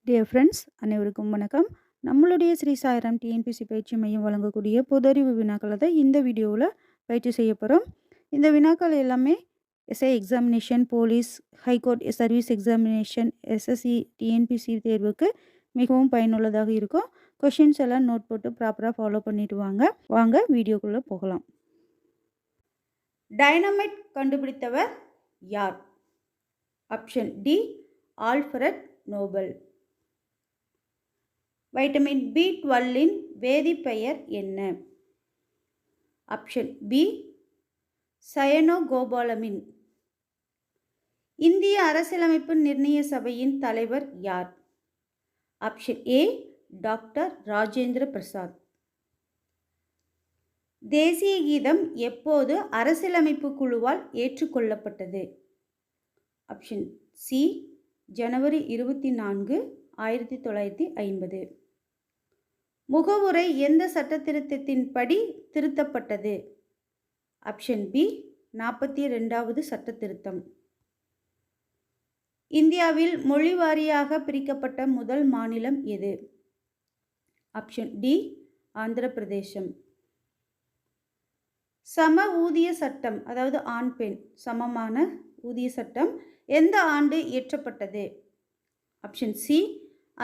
Dear friends அனைவருக்கும் வணக்கம். நம்மளுடைய ஸ்ரீ சாய்ராம் டிஎன்பிசி பயிற்சி மையம் வழங்கக்கூடிய பொதறிவு வினாக்களை தான் இந்த வீடியோவில் பயிற்சி செய்ய போகிறோம். இந்த வினாக்கள் எல்லாமே SI examination, police, high court service examination, SSC, TNPSC தேர்வுக்கு மிகவும் பயனுள்ளதாக இருக்கும். கொஷின்ஸ் எல்லாம் நோட் போட்டு ப்ராப்பராக ஃபாலோ பண்ணிட்டு வாங்க வீடியோக்குள்ளே போகலாம். டைனமைட் கண்டுபிடித்தவர் யார்? Option D Alfred Nobel. Vitamin B12 வேதிப்பெயர் என்ன? Option B cyanocobalamin. இந்திய அரசியலமைப்பு நிர்ணய சபையின் தலைவர் யார்? Option A doctor Rajendra Prasad. தேசிய கீதம் எப்போது அரசியலமைப்பு குழுவால் ஏற்றுக்கொள்ளப்பட்டது? ஆப்ஷன் சி ஜனவரி 24, 1950. முகவுரை எந்த சட்டத்திருத்தத்தின்படி திருத்தப்பட்டது? ஆப்ஷன் பி 42வது சட்டத்திருத்தம். இந்தியாவில் மொழி வாரியாக பிரிக்கப்பட்ட முதல் மாநிலம் எது? ஆப்ஷன் டி ஆந்திர பிரதேசம். சம ஊதிய சட்டம், அதாவது ஆண் பெண் சமமான ஊதிய சட்டம் எந்த ஆண்டு இயற்றப்பட்டது? Option C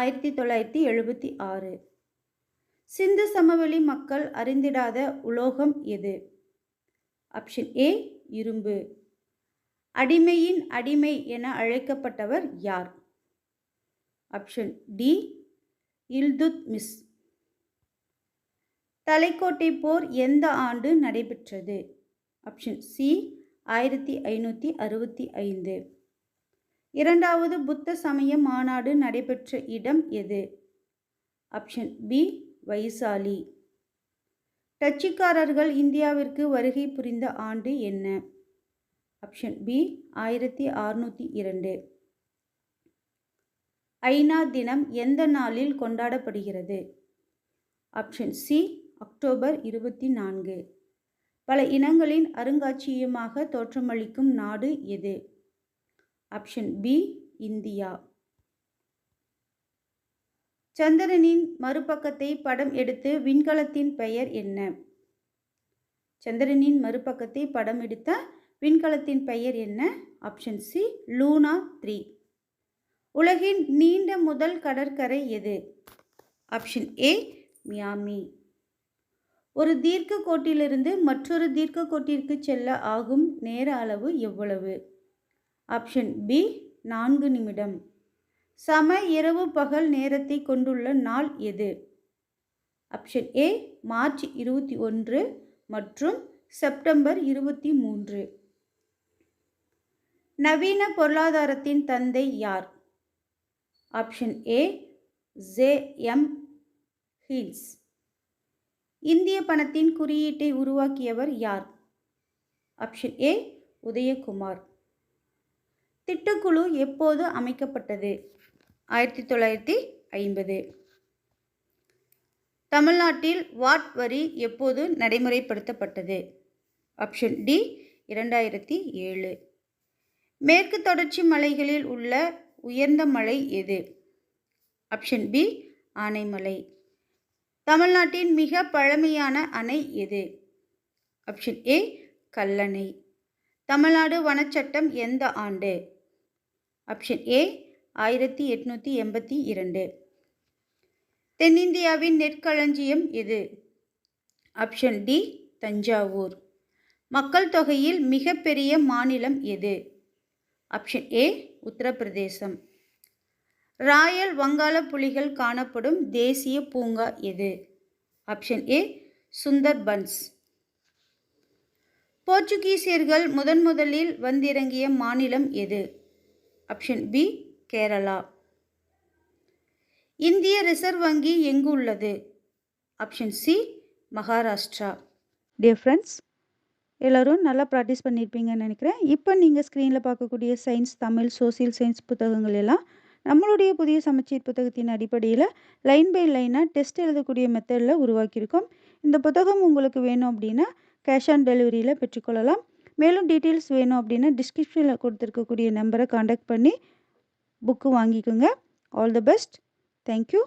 1976. சிந்து சமவெளி மக்கள் அறிந்திடாத உலோகம் எது? ஆப்ஷன் ஏ இரும்பு. அடிமையின் அடிமை என அழைக்கப்பட்டவர் யார்? Option D Iltutmish. தலைக்கோட்டை போர் எந்த ஆண்டு நடைபெற்றது? Option C 1565. இரண்டாவது புத்த சமய மாநாடு நடைபெற்ற இடம் எது? Option B Vaishali. டச்சுக்காரர்கள் இந்தியாவிற்கு வருகை புரிந்த ஆண்டு என்ன? Option B 1602. ஐநா தினம் எந்த நாளில் கொண்டாடப்படுகிறது? Option C October 24. பல இனங்களின் அருங்காட்சியகமாக தோற்றமளிக்கும் நாடு எது? Option B India. சந்திரனின் மறுபக்கத்தை படம் எடுத்து விண்கலத்தின் பெயர் என்ன? சந்திரனின் மறுபக்கத்தை படம் எடுத்த விண்கலத்தின் பெயர் என்ன? Option C Luna 3. உலகின் நீண்ட முதல் கடற்கரை எது? ஆப்ஷன் ஏ மியாமி. ஒரு தீர்க்க கோட்டிலிருந்து மற்றொரு தீர்க்க கோட்டிற்கு செல்ல ஆகும் நேர அளவு எவ்வளவு? ஆப்ஷன் பி 4 நிமிடம். சம இரவு பகல் நேரத்தை கொண்டுள்ள நாள் எது? ஆப்ஷன் ஏ மார்ச் 21 மற்றும் செப்டம்பர் 23. நவீன பொருளாதாரத்தின் தந்தை யார்? Option A J M. ஹீல்ஸ். இந்திய பணத்தின் குறியீட்டை உருவாக்கியவர் யார்? Option A Udayakumar. திட்டக்குழு எப்போது அமைக்கப்பட்டது? 1950. தமிழ்நாட்டில் வாட் வரி எப்போது நடைமுறைப்படுத்தப்பட்டது? Option D 2007. மேற்கு தொடர்ச்சி மலைகளில் உள்ள உயர்ந்த மலை எது? Option B Anaimalai. தமிழ்நாட்டின் மிக பழமையான அணை எது? Option A Kallanai. தமிழ்நாடு வனச்சட்டம் எந்த ஆண்டு? Option A 1882. தென்னிந்தியாவின் நெற்களஞ்சியம் எது? Option D Thanjavur. மக்கள் தொகையில் மிகப்பெரிய மாநிலம் எது? ஆப்ஷன் ஏ உத்தரப்பிரதேசம். ராயல் வங்காள புலிகள் காணப்படும் தேசிய பூங்கா எது? ஆப்ஷன் ஏ சுந்தர்பன்ஸ். போர்ச்சுகீசியர்கள் முதலில் வந்திறங்கிய மாநிலம் எது? Option B Kerala. இந்திய ரிசர்வ் வங்கி எங்கு உள்ளது? Option C Maharashtra. Dear friends, எல்லோரும் நல்லா ப்ராக்டிஸ் பண்ணியிருப்பீங்கன்னு நினைக்கிறேன். இப்போ நீங்கள் ஸ்க்ரீனில் பார்க்கக்கூடிய சயின்ஸ், தமிழ், சோசியல் சயின்ஸ் புத்தகங்கள் எல்லாம் நம்மளுடைய புதிய சமச்சீர் புத்தகத்தின் அடிப்படையில் லைன் பை லைனாக டெஸ்ட் எழுதக்கூடிய மெத்தடில் உருவாக்கியிருக்கோம். இந்த புத்தகம் உங்களுக்கு வேணும் அப்படின்னா கேஷ் ஆன் டெலிவரியில் பெற்றுக்கொள்ளலாம். மேலும் டீட்டெயில்ஸ் வேணும் அப்படின்னா டிஸ்கிரிப்ஷனில் கொடுத்துருக்கக்கூடிய நம்பரை காண்டாக்ட் பண்ணி புக்கு வாங்கிக்கோங்க. All the best. தேங்க்யூ.